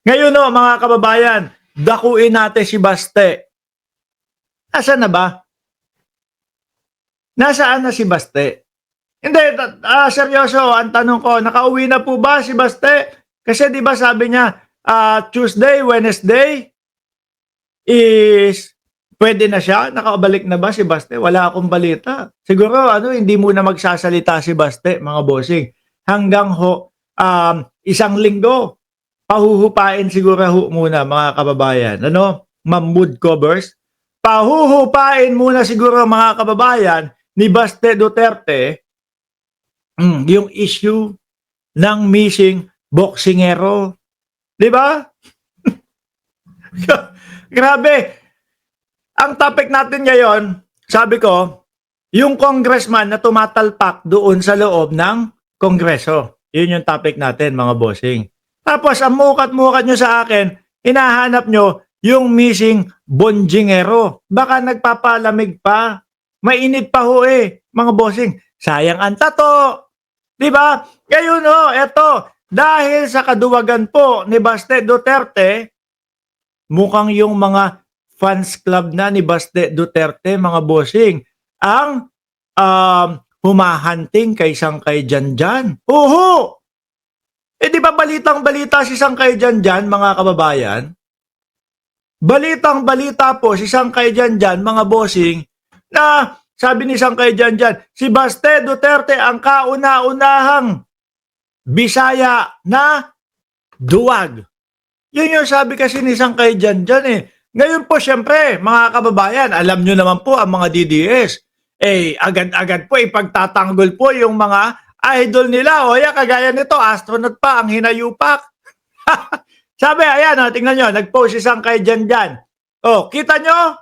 Ngayon no, mga kababayan, dakuin natin si Baste. Nasaan na ba? Nasaan na si Baste? Hindi, seryoso, ang tanong ko, nakauwi na po ba si Baste? Kasi 'di ba sabi niya, Tuesday, Wednesday is pwede na siya? Nakabalik na ba si Baste? Wala akong balita. Siguro ano, hindi muna magsasalita si Baste, mga bossing. Hanggang isang linggo, pahuhupain siguro muna mga kababayan. Ano? Mood covers. Pahuhupain muna siguro mga kababayan ni Baste Duterte yung issue ng missing boksingero. 'Di ba? Grabe. Ang topic natin ngayon, sabi ko, yung congressman na tumatalpak doon sa loob ng kongreso. Yun yung topic natin, mga bossing. Tapos, ang mukat-mukat nyo sa akin, hinahanap nyo yung missing bonjingero. Baka nagpapalamig pa. Mainit pa ho mga bossing. Sayang ang tato. Diba? Ngayon eto, dahil sa kaduwagan po ni Baste Duterte, mukhang yung mga fans club na ni Baste Duterte, mga bossing, ang humahanting kay Sangkay Janjan. Oho! Di ba balitang-balita si Sangkay Janjan, mga kababayan? Balitang-balita po si Sangkay Janjan, mga bossing, na sabi ni Sangkay Janjan, si Baste Duterte ang kauna-unahang Bisaya na duwag. Yun yung sabi kasi ni Sangkay Janjan Ngayon po syempre, mga kababayan, alam nyo naman po ang mga DDS. Agad-agad po ipagtatanggol po yung mga idol nila. O kagaya nito, astronaut pa ang hinayupak. Sabi, ayan, tingnan nyo, nag-post si Sangkay Janjan. Kita nyo?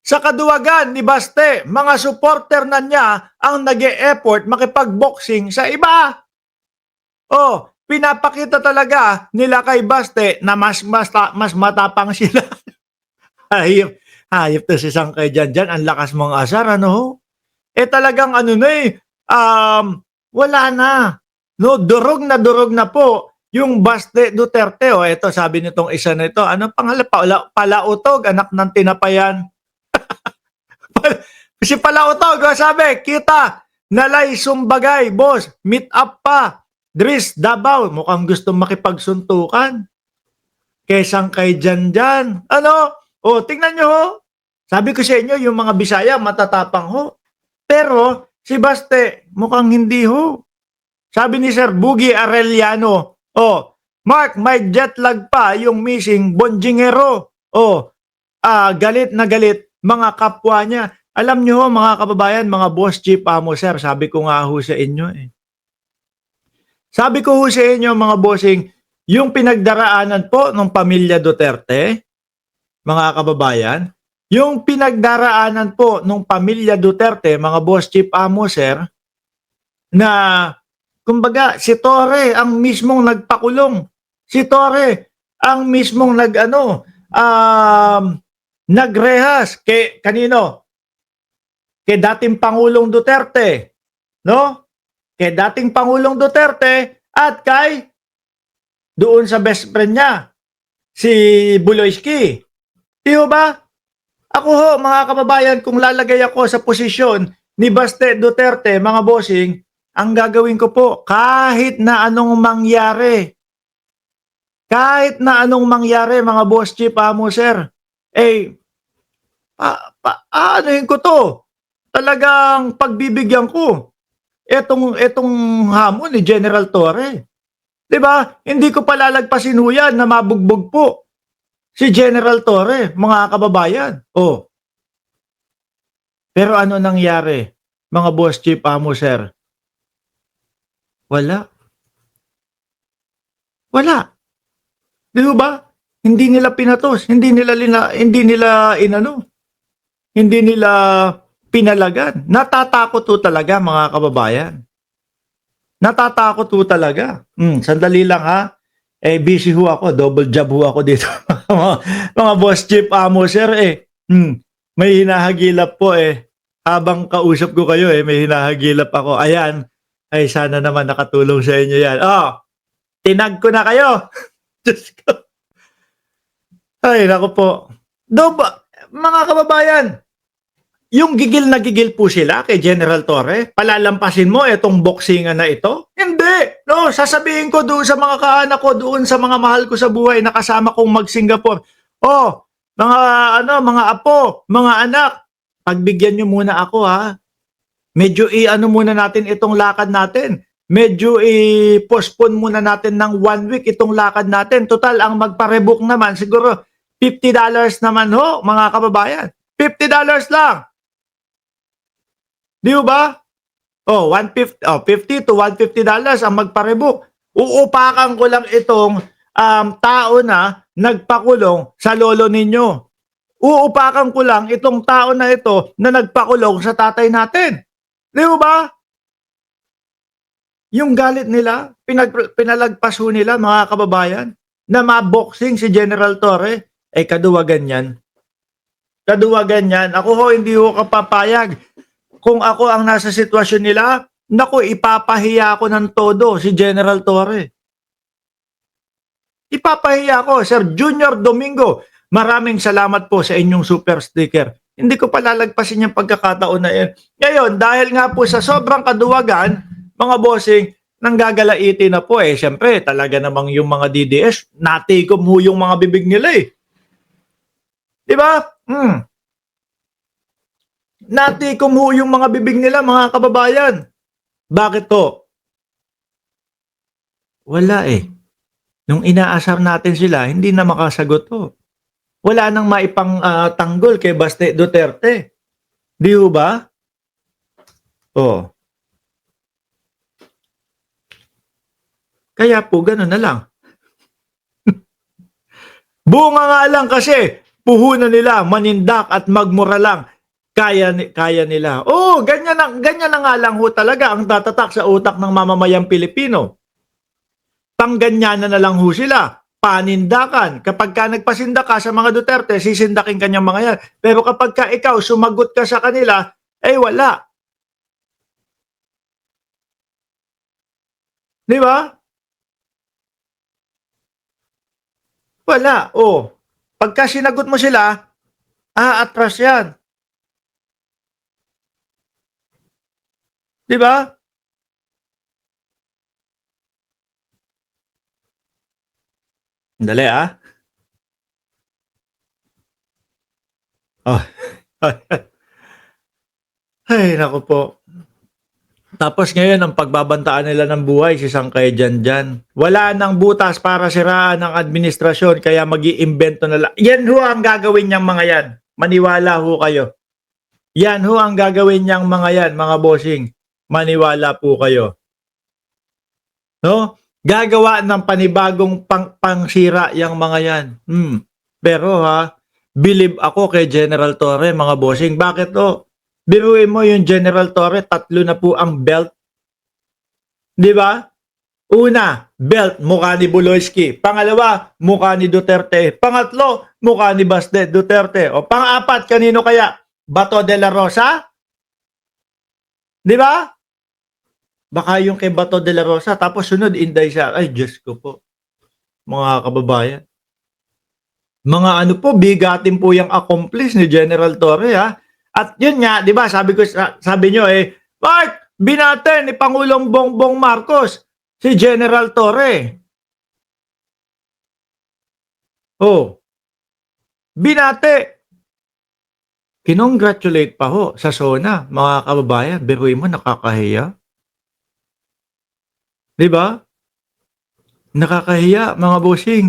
Sa kaduwagan ni Baste, mga supporter na niya ang nag-e-effort makipag-boxing sa iba. Pinapakita talaga nila kay Baste na mas matapang sila. Hayop to si Sangkay Janjan, ang lakas mong asar, ano? Talagang wala na. No, durog na po yung Baste Duterte. Ito sabi nitong isa nito, ano pangalan? Palautog, anak ng tinapayan. Si Palautog, sabi, kita, nalay sumbagay, boss, meet up pa. Dris, Davao, mukhang gusto makipagsuntukan. Kesang kay Janjan. Ano? Tingnan nyo ho. Sabi ko sa inyo, yung mga Bisaya, matatapang ho. Pero, si Baste, mukhang hindi ho. Sabi ni Sir Bugi Arellano, Mark, may jet lag pa yung missing bonjingero. Galit na galit mga kapwa niya. Alam nyo ho, mga kababayan, mga boss chief amo, sir, sabi ko nga ho sa inyo Sabi ko ho sa inyo, mga bossing, yung pinagdaraanan po ng pamilya Duterte, mga kababayan, yung pinagdaraanan po ng pamilya Duterte, mga boss chief amo, sir, na, kumbaga, si Torre ang mismong nagpakulong. Si Torre ang mismong nagrehas kay kanino? Kay dating Pangulong Duterte, no? Kay dating Pangulong Duterte at kay doon sa best friend niya, si Buloyski. Di ba? Ako ho, mga kababayan, kung lalagay ako sa posisyon ni Baste Duterte, mga bossing, ang gagawin ko po, kahit na anong mangyari, mga boss chief amo, sir, anuhin ko to. Talagang pagbibigyan ko etong hamon ni General Torre. 'Di ba? Hindi ko palalagpasin ho yan na mabugbog po si General Torre, mga kababayan. Pero ano nangyari, mga boss chief amo, sir? Wala. 'Di ba? Hindi nila pinatos, hindi nila pinalagan. Natatakot ho talaga, mga kababayan. Natatakot ho talaga. Sandali lang ha. Busy ho ako. Double job ho ako dito. mga boss chief amo, sir May hinahagilap po Habang kausap ko kayo may hinahagilap ako. Ayan. Ay, sana naman nakatulong sa inyo yan. Tinag ko na kayo. Diyos ko. Ay, naku po. Mga kababayan, yung gigil na gigil po sila kay General Torre, palalampasin mo itong boksingan na ito? Hindi! No, sasabihin ko doon sa mga kaanak ko, doon sa mga mahal ko sa buhay na kasama kong mag-Singapore. Oh, mga apo, mga anak, pagbigyan nyo muna ako ha. Medyo i-ano muna natin itong lakad natin. Medyo i-postpone muna natin ng 1 week itong lakad natin. Total, ang magpa-rebook naman, siguro $50 naman ho, mga kababayan. $50 lang. Di ba? Oh, 50 to $150 ang magpa-rebook. Uupakan ko lang itong tao na nagpakulong sa lolo ninyo. Uupakan ko lang itong tao na ito na nagpakulong sa tatay natin. Di ba? Yung galit nila, pinalagpas ho nila, mga kababayan, na maboxing si General Torre, ay kaduwagan yan. Kaduwagan yan. Ako ho, hindi ho kapapayag. Kung ako ang nasa sitwasyon nila, naku, ipapahiya ko ng todo si General Torre. Ipapahiya ko, Sir Junior Domingo. Maraming salamat po sa inyong super sticker. Hindi ko palalagpasin yung pagkakataon na yan. Ngayon, dahil nga po sa sobrang kaduwagan, mga bossing, nanggagalaiti na po eh. Siyempre, talaga namang yung mga DDS, natikom ho yung mga bibig nila eh. Diba? Natikom ho yung mga bibig nila, mga kababayan. Bakit to? Wala eh. Nung inaasar natin sila, hindi na makasagot to. Wala nang maipang tanggol kay Baste Duterte. Di ba? Oh. Kaya po, gano'n na lang. Bunga nga lang kasi, puhunan nila, manindak at magmura lang. Kaya nila. Oh, ganyan na nga lang ho talaga ang tatatak sa utak ng mamamayang Pilipino. Pangganyanan na lang ho sila. Panindakan. Kapag ka nagpasinda ka sa mga Duterte, sisindakin kanyang mga yan. Pero kapag ka ikaw sumagot ka sa kanila, eh wala. Di ba? Wala. Oh. Pagka sinagot mo sila, atras yan. Di ba? Dali Oh. Ay, naku po. Tapos ngayon, ang pagbabantaan nila ng buhay, si Sangkay Janjan. Wala nang butas para siraan ng administrasyon, kaya mag-iimbento na lang. Yan ho ang gagawin niyang mga yan. Maniwala ho kayo. Yan ho ang gagawin niyang mga yan, mga bossing. Maniwala po kayo. No? Gagawa ng panibagong pangsira yung mga yan. Pero believe ako kay General Torre, mga bossing. Bakit to? Biruin mo yung General Torre, 3 na po ang belt. Di ba? Una, belt, mukha ni Buloyski. Pangalawa, mukha ni Duterte. Pangatlo, mukha ni Baste Duterte. O pang-apat, kanino kaya? Bato de la Rosa? Di ba? Baka yung kay Bato de la Rosa, tapos sunod, Inday siya. Ay, Diyos ko po. Mga kababayan. Mga ano po, bigatin po yung accomplice ni General Torre At yun nga, 'di ba? Sabi niyo Mark, binate ni Pangulong Bongbong Marcos si General Torre. Oh. Binate. Kinongratulate pa ho sa SONA, mga kababayan. Biruin mo, nakakahiya. 'Di ba? Nakakahiya, mga bossing.